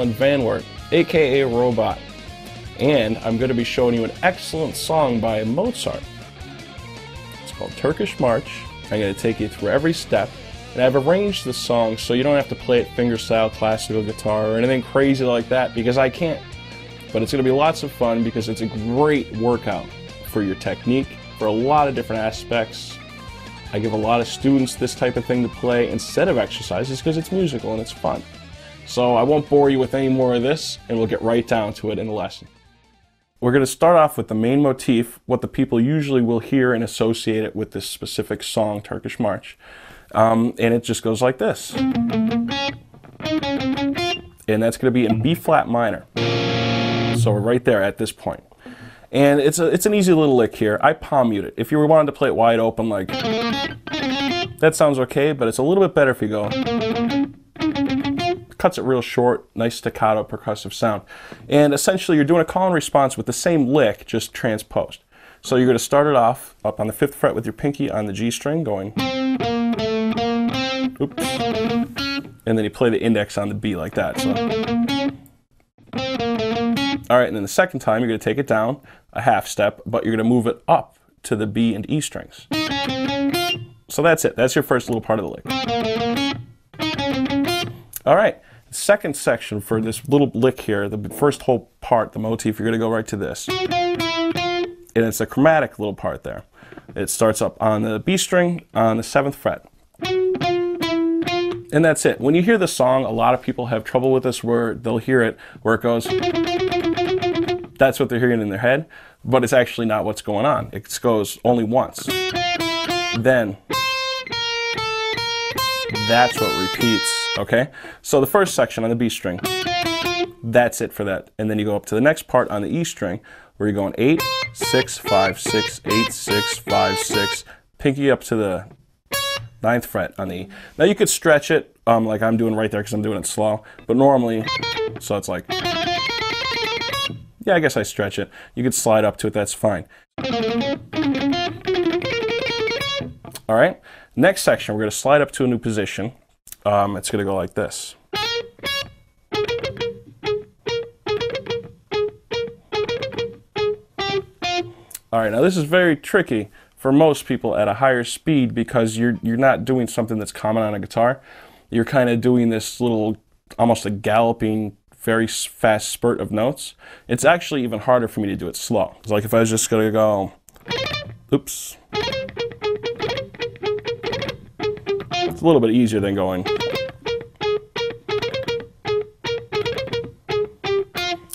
Alan Van Wert, aka Robot, and I'm going to be showing you an excellent song by Mozart. It's called Turkish March. I'm going to take you through every step, and I've arranged the song so you don't have to play it fingerstyle, classical guitar, or anything crazy like that, because I can't. But it's going to be lots of fun because it's a great workout for your technique, for a lot of different aspects. I give a lot of students this type of thing to play instead of exercises because it's musical and it's fun. So I won't bore you with any more of this, and we'll get right down to it in the lesson. We're going to start off with the main motif, what the people usually will hear and associate it with this specific song, Turkish March. And it just goes like this. And that's going to be in B flat minor. So we're right there at this point. And it's an easy little lick here. I palm mute it. If you wanted to play it wide open, like, that sounds okay, but it's a little bit better if you go, cuts it real short, nice staccato percussive sound. And essentially you're doing a call and response with the same lick, just transposed. So you're going to start it off up on the 5th fret with your pinky on the G string going, oops, and then you play the index on the B like that. So. Alright, and then the second time you're going to take it down a half step, but you're going to move it up to the B and E strings. So that's it. That's your first little part of the lick. Alright, second section for this little lick here, the first whole part, the motif, you're going to go right to this. And it's a chromatic little part there. It starts up on the B string on the 7th fret. And that's it. When you hear the song, a lot of people have trouble with this where they'll hear it where it goes, that's what they're hearing in their head, but it's actually not what's going on. It goes only once. Then, that's what repeats, okay? So the first section on the B string, that's it for that. And then you go up to the next part on the E string where you're going 8, 6, 5, 6, 8, 6, 5, 6, pinky up to the 9th fret on the E. Now you could stretch it like I'm doing right there because I'm doing it slow, but normally, so it's like, yeah, I guess I stretch it. You could slide up to it, that's fine. Alright, next section we're going to slide up to a new position. It's going to go like this. Alright, now this is very tricky for most people at a higher speed because you're not doing something that's common on a guitar. You're kind of doing this little, almost a galloping, very fast spurt of notes. It's actually even harder for me to do it slow. It's like if I was just going to go, oops. It's a little bit easier than going.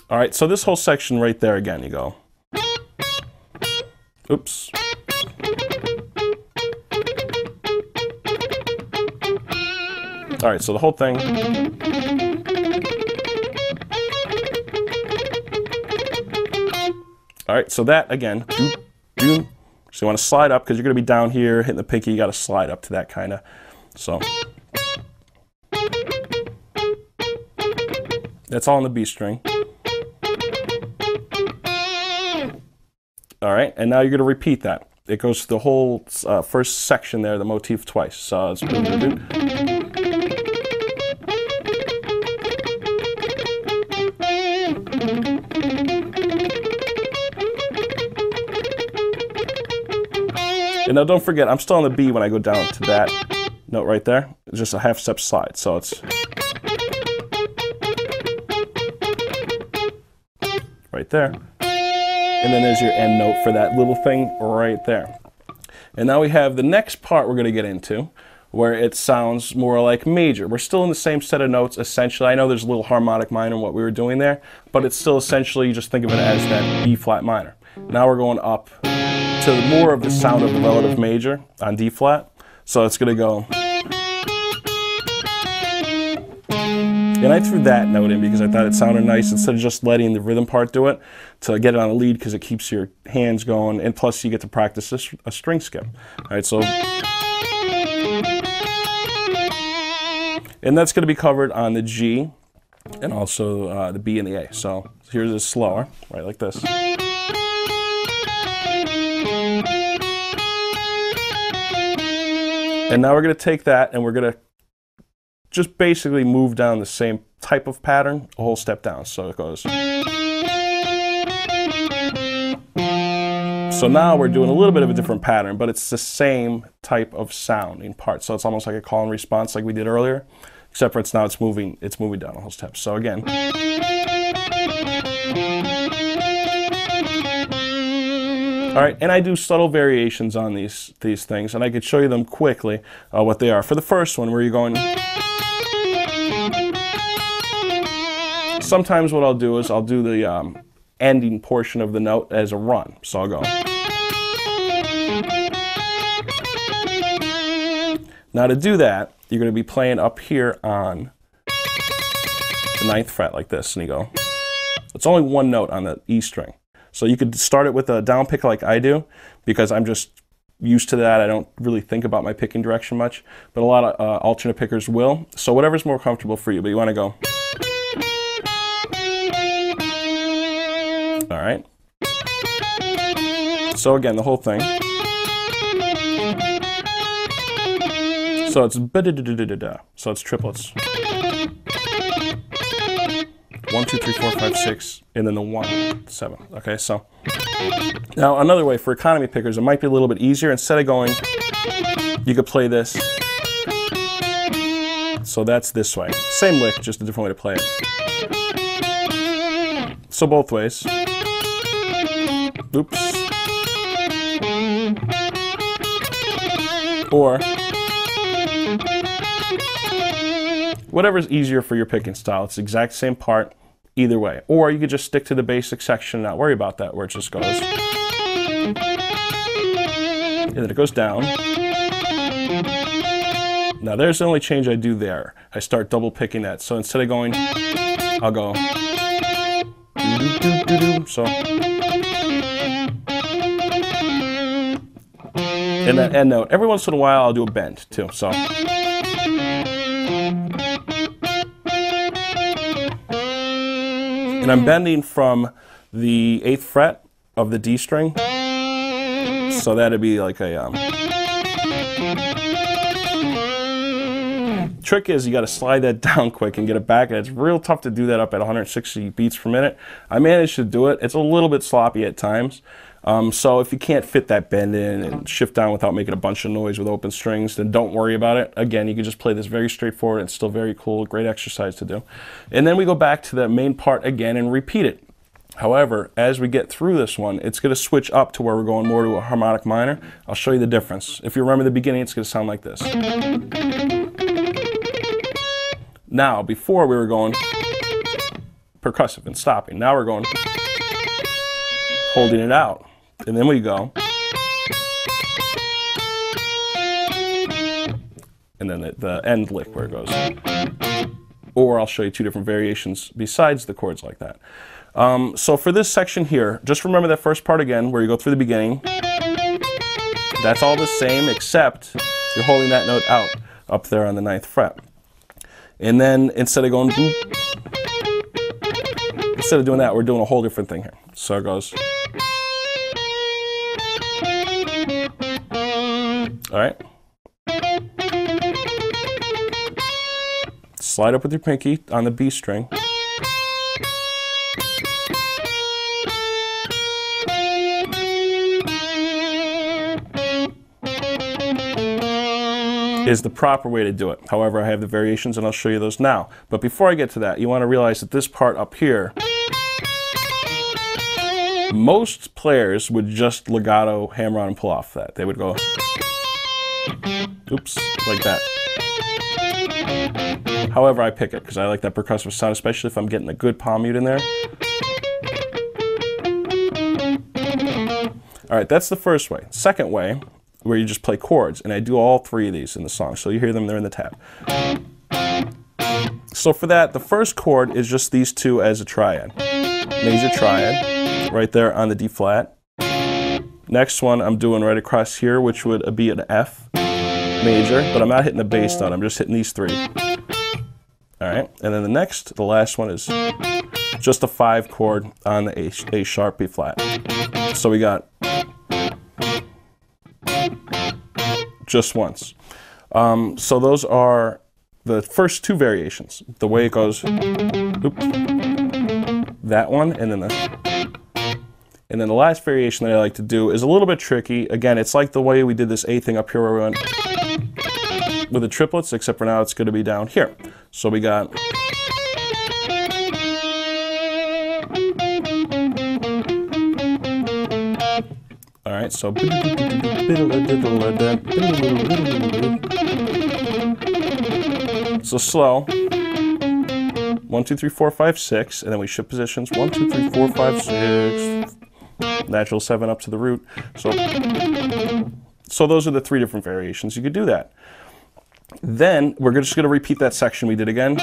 Alright, so this whole section right there again, you go. Oops. Alright, so the whole thing. Alright, so that again. So you want to slide up because you're going to be down here hitting the pinky, you got to slide up to that kind of. So that's all on the B string. Alright, and now you're going to repeat that. It goes through the whole first section there, the motif twice. So it's and now don't forget, I'm still on the B when I go down to that note right there. It's just a half step slide, so it's right there. And then there's your end note for that little thing right there. And now we have the next part we're going to get into, where it sounds more like major. We're still in the same set of notes, essentially. I know there's a little harmonic minor in what we were doing there, but it's still essentially, you just think of it as that B flat minor. Now we're going up to more of the sound of the relative major on D flat. So it's going to go. And I threw that note in because I thought it sounded nice instead of just letting the rhythm part do it, to get it on the lead because it keeps your hands going, and plus you get to practice a string skip. All right, so. And that's going to be covered on the G and also the B and the A. So here's this slower, right, like this. And now we're going to take that and we're going to just basically move down the same type of pattern a whole step down. So it goes. So now we're doing a little bit of a different pattern, but it's the same type of sounding part. So it's almost like a call and response like we did earlier, except for it's moving down a whole step. So again. All right, and I do subtle variations on these things, and I could show you them quickly what they are. For the first one, where you're going, sometimes what I'll do is I'll do the ending portion of the note as a run. So I'll go. Now to do that, you're going to be playing up here on the 9th fret like this, and you go. It's only one note on the E string. So you could start it with a down pick like I do, because I'm just used to that. I don't really think about my picking direction much, but a lot of alternate pickers will. So whatever's more comfortable for you, but you want to go. All right. So again, the whole thing. So it's ba-da-da-da-da-da. So it's triplets. 1, 2, 3, 4, 5, 6, and then the 1, 7. Okay, so now another way for economy pickers, it might be a little bit easier. Instead of going, you could play this. So that's this way. Same lick, just a different way to play it. So both ways. Oops. Or whatever's easier for your picking style. It's the exact same part either way. Or you could just stick to the basic section and not worry about that, where it just goes. And then it goes down. Now there's the only change I do there. I start double picking that. So instead of going, I'll go. So. And that end note. Every once in a while I'll do a bend too. So. And I'm bending from the 8th fret of the D string. So that'd be like a... Trick is you got to slide that down quick and get it back. And it's real tough to do that up at 160 beats per minute. I managed to do it. It's a little bit sloppy at times. So if you can't fit that bend in and shift down without making a bunch of noise with open strings, then don't worry about it. Again, you can just play this very straightforward. It's still very cool, great exercise to do. And then we go back to the main part again and repeat it. However, as we get through this one, it's going to switch up to where we're going more to a harmonic minor. I'll show you the difference. If you remember the beginning, it's going to sound like this. Now, before we were going percussive and stopping. Now we're going holding it out. And then we go. And then the end lick where it goes. Or I'll show you two different variations besides the chords like that. So for this section here, just remember that first part again where you go through the beginning. That's all the same except you're holding that note out up there on the 9th fret. And then instead of going boop, instead of doing that, we're doing a whole different thing here. So it goes. All right. Slide up with your pinky on the B string. Is the proper way to do it. However, I have the variations and I'll show you those now. But before I get to that, you want to realize that this part up here, most players would just legato, hammer on, and pull off that. They would go, oops, like that. However, I pick it because I like that percussive sound, especially if I'm getting a good palm mute in there. All right, that's the first way. Second way, where you just play chords, and I do all three of these in the song, so you hear them, they're in the tab. So for that, the first chord is just these two as a triad. Major triad, right there on the D flat. Next one I'm doing right across here, which would be an F major, but I'm not hitting the bass note, I'm just hitting these three. All right, and then the last one is just a 5 chord on the A sharp, B flat. So we got just once. So those are the first two variations, the way it goes, oop, that one, and then the last variation that I like to do is a little bit tricky. Again, it's like the way we did this A thing up here where we went with the triplets, except for now it's going to be down here. So we got... All right, so... So slow. 1, 2, 3, 4, 5, 6, and then we shift positions. 1, 2, 3, 4, 5, 6. Natural 7 up to the root. So those are the three different variations. You could do that. Then we're just going to repeat that section we did again.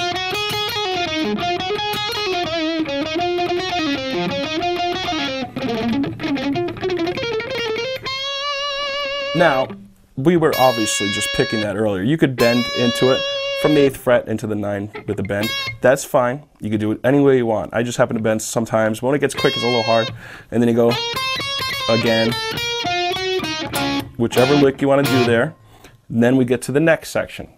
Now, we were obviously just picking that earlier. You could bend into it from the 8th fret into the 9 with the bend. That's fine. You could do it any way you want. I just happen to bend sometimes. When it gets quick, it's a little hard. And then you go again, whichever lick you want to do there. And then we get to the next section.